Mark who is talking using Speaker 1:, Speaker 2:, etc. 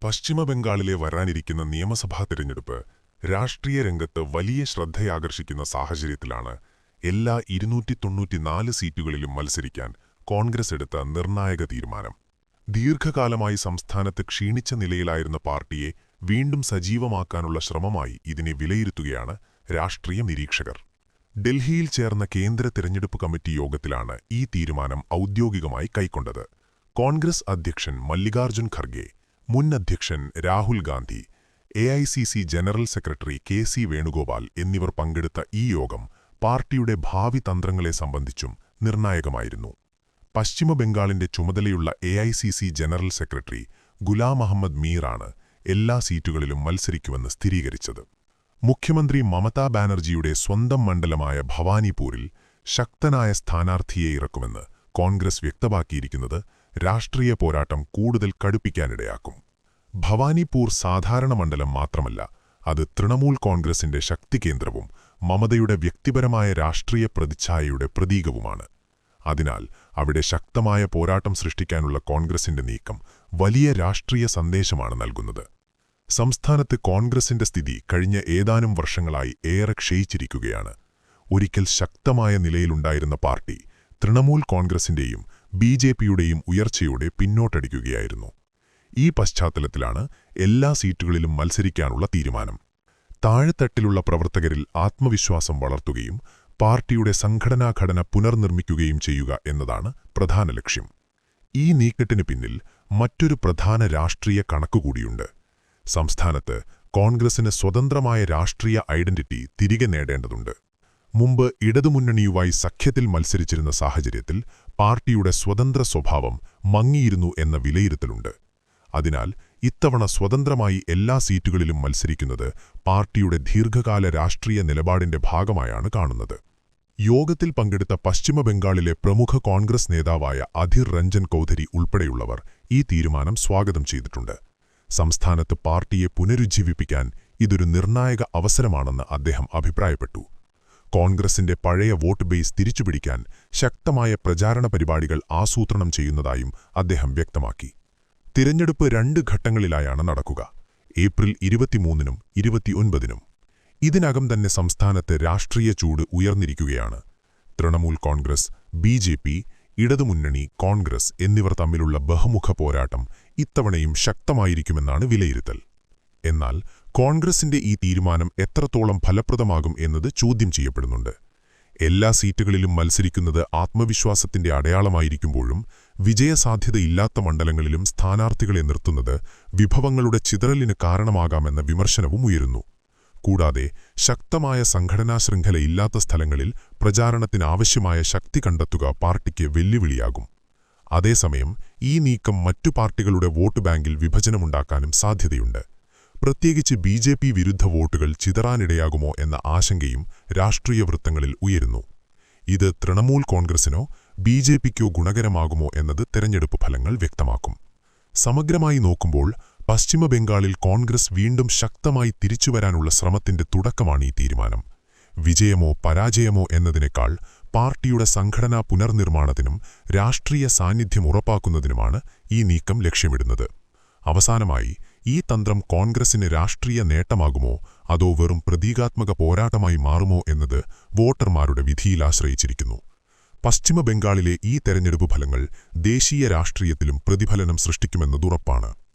Speaker 1: പശ്ചിമബംഗാളിലെ വരാനിരിക്കുന്ന നിയമസഭാ തിരഞ്ഞെടുപ്പ് രാഷ്ട്രീയ രംഗത്ത് വലിയ ശ്രദ്ധയാകർഷിക്കുന്ന സാഹചര്യത്തിലാണ് എല്ലാ 294 സീറ്റുകളിലും മത്സരിക്കാൻ കോൺഗ്രസ് എടുത്ത നിർണായക തീരുമാനം. ദീർഘകാലമായി സംസ്ഥാനത്ത് ക്ഷീണിച്ച നിലയിലായിരുന്ന പാർട്ടിയെ വീണ്ടും സജീവമാക്കാനുള്ള ശ്രമമായി ഇതിനെ വിലയിരുത്തുകയാണ് രാഷ്ട്രീയ നിരീക്ഷകർ. ഡൽഹിയിൽ ചേർന്ന കേന്ദ്ര തിരഞ്ഞെടുപ്പ് കമ്മിറ്റി യോഗത്തിലാണ് ഈ തീരുമാനം ഔദ്യോഗികമായി കൈക്കൊണ്ടത്. കോൺഗ്രസ് അധ്യക്ഷൻ മല്ലികാർജുൻ ഖർഗെ, മുൻ അധ്യക്ഷൻ Rahul Gandhi, AICC general secretary KC Venugopal എന്നിവർ പങ്കെടുത്ത ഈ യോഗം പാർട്ടിയുടെ ഭാവി തന്ത്രങ്ങളെ സംബന്ധിച്ചും നിർണായകമായിരുന്നു. പശ്ചിമബംഗാളിന്റെ ചുമതലയുള്ള AICC general secretary Ghulam Ahmed മീറാണ് എല്ലാ സീറ്റുകളിലും മത്സരിക്കുമെന്ന് സ്ഥിരീകരിച്ചത്. മുഖ്യമന്ത്രി മമതാ ബാനർജിയുടെ സ്വന്തം മണ്ഡലമായ ഭവാനിപൂരിൽ ശക്തനായ സ്ഥാനാർത്ഥിയെ ഇറക്കുമെന്ന് കോൺഗ്രസ് വ്യക്തമാക്കിയിരിക്കുന്നത് രാഷ്ട്രീയ പോരാട്ടം കൂടുതൽ കടുപ്പിക്കാനിടയാക്കും. ഭവാനിപൂർ സാധാരണ മണ്ഡലം മാത്രമല്ല, അത് തൃണമൂൽ കോൺഗ്രസിന്റെ ശക്തികേന്ദ്രവും മമതയുടെ വ്യക്തിപരമായ രാഷ്ട്രീയ പ്രതിച്ഛായയുടെ പ്രതീകവുമാണ്. അതിനാൽ അവിടെ ശക്തമായ പോരാട്ടം സൃഷ്ടിക്കാനുള്ള കോൺഗ്രസിന്റെ നീക്കം വലിയ രാഷ്ട്രീയ സന്ദേശമാണ് നൽകുന്നത്. സംസ്ഥാനത്ത് കോൺഗ്രസിന്റെ സ്ഥിതി കഴിഞ്ഞ ഏതാനും വർഷങ്ങളായി ഏറെ ക്ഷയിച്ചിരിക്കുകയാണ്. ഒരിക്കൽ ശക്തമായ നിലയിലുണ്ടായിരുന്ന പാർട്ടി തൃണമൂൽ കോൺഗ്രസിന്റെയും BJPയുടെയും ഉയർച്ചയോടെ പിന്നോട്ടടിക്കുകയായിരുന്നു. ഈ പശ്ചാത്തലത്തിലാണ് എല്ലാ സീറ്റുകളിലും മത്സരിക്കാനുള്ള തീരുമാനം. താഴെത്തട്ടിലുള്ള പ്രവർത്തകരിൽ ആത്മവിശ്വാസം വളർത്തുകയും പാർട്ടിയുടെ സംഘടനാഘടന പുനർനിർമ്മിക്കുകയും ചെയ്യുക എന്നതാണ് പ്രധാന ലക്ഷ്യം. ഈ നീക്കത്തിന് പിന്നിൽ മറ്റൊരു പ്രധാന രാഷ്ട്രീയ കണക്കുകൂടിയുണ്ട്. സംസ്ഥാനത്ത് കോൺഗ്രസിന് സ്വതന്ത്രമായ രാഷ്ട്രീയ ഐഡന്റിറ്റി തിരികെ നേടേണ്ടതുണ്ട്. മുമ്പ് ഇടതുമുന്നണിയുമായി സഖ്യത്തിൽ മത്സരിച്ചിരുന്ന സാഹചര്യത്തിൽ പാർട്ടിയുടെ സ്വതന്ത്ര സ്വഭാവം മങ്ങിയിരുന്നു എന്ന വിലയിരുത്തലുണ്ട്. അതിനാൽ ഇത്തവണ സ്വതന്ത്രമായി എല്ലാ സീറ്റുകളിലും മത്സരിക്കുന്നത് പാർട്ടിയുടെ ദീർഘകാല രാഷ്ട്രീയ നിലപാടിന്റെ ഭാഗമായാണ് കാണുന്നത്. യോഗത്തിൽ പങ്കെടുത്ത പശ്ചിമബംഗാളിലെ പ്രമുഖ കോൺഗ്രസ് നേതാവായ അധിർ രഞ്ജൻ ചൗധരി ഉൾപ്പെടെയുള്ളവർ ഈ തീരുമാനം സ്വാഗതം ചെയ്തിട്ടുണ്ട്. സംസ്ഥാനത്ത് പാർട്ടിയെ പുനരുജ്ജീവിപ്പിക്കാൻ ഇതൊരു നിർണായക അവസരമാണെന്ന് അദ്ദേഹം അഭിപ്രായപ്പെട്ടു. കോൺഗ്രസിന്റെ പഴയ വോട്ട് ബേസ് തിരിച്ചുപിടിക്കാൻ ശക്തമായ പ്രചാരണ പരിപാടികൾ ആസൂത്രണം ചെയ്യുന്നതായും അദ്ദേഹം വ്യക്തമാക്കി. തിരഞ്ഞെടുപ്പ് 2 ഘട്ടങ്ങളിലായാണ് നടക്കുക: ഏപ്രിൽ 23-നും 29-നും. ഇതിനകം തന്നെ സംസ്ഥാനത്ത് രാഷ്ട്രീയ ചൂട് ഉയർന്നിരിക്കുകയാണ്. തൃണമൂൽ കോൺഗ്രസ്, BJP, ഇടതുമുന്നണി കോൺഗ്രസ് എന്നിവർ തമ്മിലുള്ള ബഹുമുഖ പോരാട്ടം ഇത്തവണയും ശക്തമായിരിക്കുമെന്നാണ് വിലയിരുത്തൽ. എന്നാൽ കോൺഗ്രസിന്റെ ഈ തീരുമാനം എത്രത്തോളം ഫലപ്രദമാകും എന്നത് ചോദ്യം ചെയ്യപ്പെടുന്നുണ്ട്. എല്ലാ സീറ്റുകളിലും മത്സരിക്കുന്നത് ആത്മവിശ്വാസത്തിന്റെ അടയാളമായിരിക്കുമ്പോഴും വിജയസാധ്യതയില്ലാത്ത മണ്ഡലങ്ങളിലും സ്ഥാനാർത്ഥികളെ നിർത്തുന്നത് വിഭവങ്ങളുടെ ചിതറലിന് കാരണമാകാമെന്ന വിമർശനവും ഉയരുന്നു. കൂടാതെ ശക്തമായ സംഘടനാ ശൃംഖലയില്ലാത്ത സ്ഥലങ്ങളിൽ പ്രചാരണത്തിനാവശ്യമായ ശക്തി കണ്ടെത്തുക പാർട്ടിക്ക് വെല്ലുവിളിയാകും. അതേസമയം ഈ നീക്കം മറ്റു പാർട്ടികളുടെ വോട്ട് ബാങ്കിൽ വിഭജനമുണ്ടാക്കാനും സാധ്യതയുണ്ട്. പ്രത്യേകിച്ച് BJP വിരുദ്ധ വോട്ടുകൾ ചിതറാനിടയാകുമോ എന്ന ആശങ്കയും രാഷ്ട്രീയ വൃത്തങ്ങളിൽ ഉയരുന്നു. ഇത് തൃണമൂൽ കോൺഗ്രസിനോ BJPക്കോ ഗുണകരമാകുമോ എന്നത് തെരഞ്ഞെടുപ്പ് ഫലങ്ങൾ വ്യക്തമാക്കും. സമഗ്രമായി നോക്കുമ്പോൾ പശ്ചിമബംഗാളിൽ കോൺഗ്രസ് വീണ്ടും ശക്തമായി തിരിച്ചുവരാനുള്ള ശ്രമത്തിന്റെ തുടക്കമാണ് ഈ തീരുമാനം. വിജയമോ പരാജയമോ എന്നതിനേക്കാൾ പാർട്ടിയുടെ സംഘടനാ പുനർനിർമ്മാണത്തിനും രാഷ്ട്രീയ സാന്നിധ്യം ഉറപ്പാക്കുന്നതിനുമാണ് ഈ നീക്കം ലക്ഷ്യമിടുന്നത്. അവസാനമായി, ഈ തന്ത്രം കോൺഗ്രസിന് രാഷ്ട്രീയ നേട്ടമാകുമോ അതോ വെറും പ്രതീകാത്മക പോരാട്ടമായി മാറുമോ എന്നത് വോട്ടർമാരുടെ വിധിയിൽ ആശ്രയിച്ചിരിക്കുന്നു. പശ്ചിമബംഗാളിലെ ഈ തെരഞ്ഞെടുപ്പ് ഫലങ്ങൾ ദേശീയ രാഷ്ട്രീയത്തിലും പ്രതിഫലനം സൃഷ്ടിക്കുമെന്നതുറപ്പാണ്.